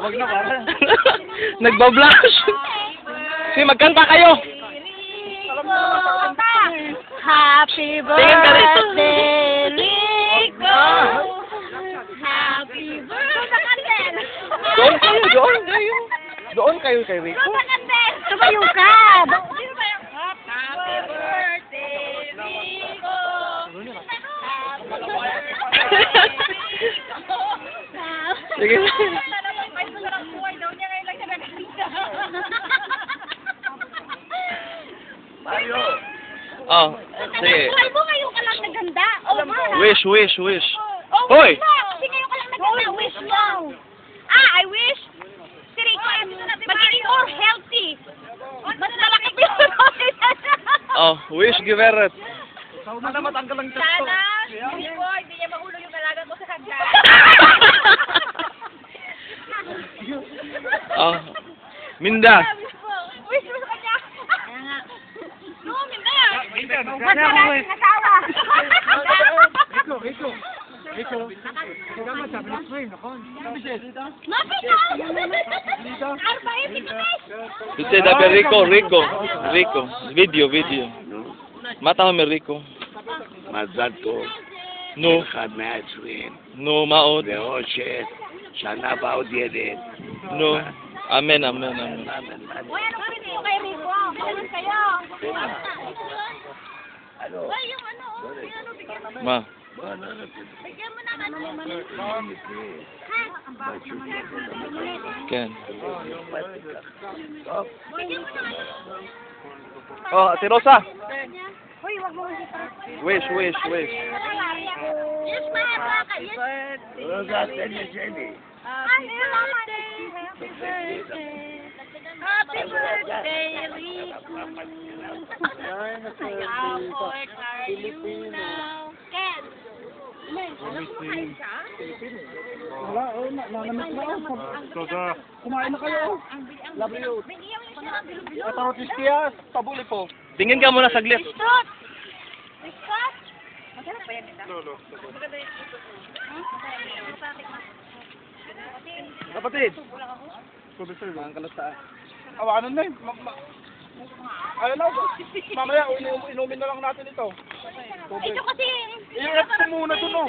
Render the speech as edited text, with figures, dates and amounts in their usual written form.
Wag na para. Nagbablush. Sige, magkanta kayo. Happy birthday, Rico! Happy birthday! Doon kayo, doon kayo. Doon kayo kay Rico. Tumayo ka! Happy birthday, Rico! Sige. Mario. Oh, sige. Ay mo, ngayon ka lang naganda. Wish, wish, wish. Oh, Hoy! wish mo! Kasi ngayon ka lang naganda. Wish mo! I wish si Rico ay magiging more healthy. Mas malaki pa yung Oh, wish, Giveret. Sana matanggal ang testo. Sana, Rico, hindi niya mahulog yung alaga ko sa kanya. Oh, Minda. Wish mo sa kanya. No, Minda. Mas maraming asawa. Rico. Kailangan sabi ni Sway, nakon. Mapit ka! Arba'in, Dice, dapat Rico. Video. Mata mo, Rico. מזל טוב, No, אחד מהעצורים, no, maot. ואושר, שנה הבאה עוד ילד. No. Amen. Uy, ano ka rin kay Rico? Ganun kayo. Uy, yung ano, bigyan mo. Ma. Bigyan mo naman. Ken. Bigyan mo naman. Oh, Ate Rosa. Uy, wag mo kasi para. Wish. Yes, ma'am. Yes. רוזה, תן לי שלי. Happy birthday. Happy birthday, Rico. What are you now? Ken. Wala, nanamit na ako. Kumain na kayo. Love you. Tarotis kaya, tabuli po. Tingin ka muna saglit. Biscuit. Biscuit. Maganda pa yan, Nita? Kapatid. Sabi sir, ang kalastaan. Awanan na eh. Ayaw na ako. Mamaya, inumin na lang natin ito. Ito kasi... I-rep ko muna dun, oh.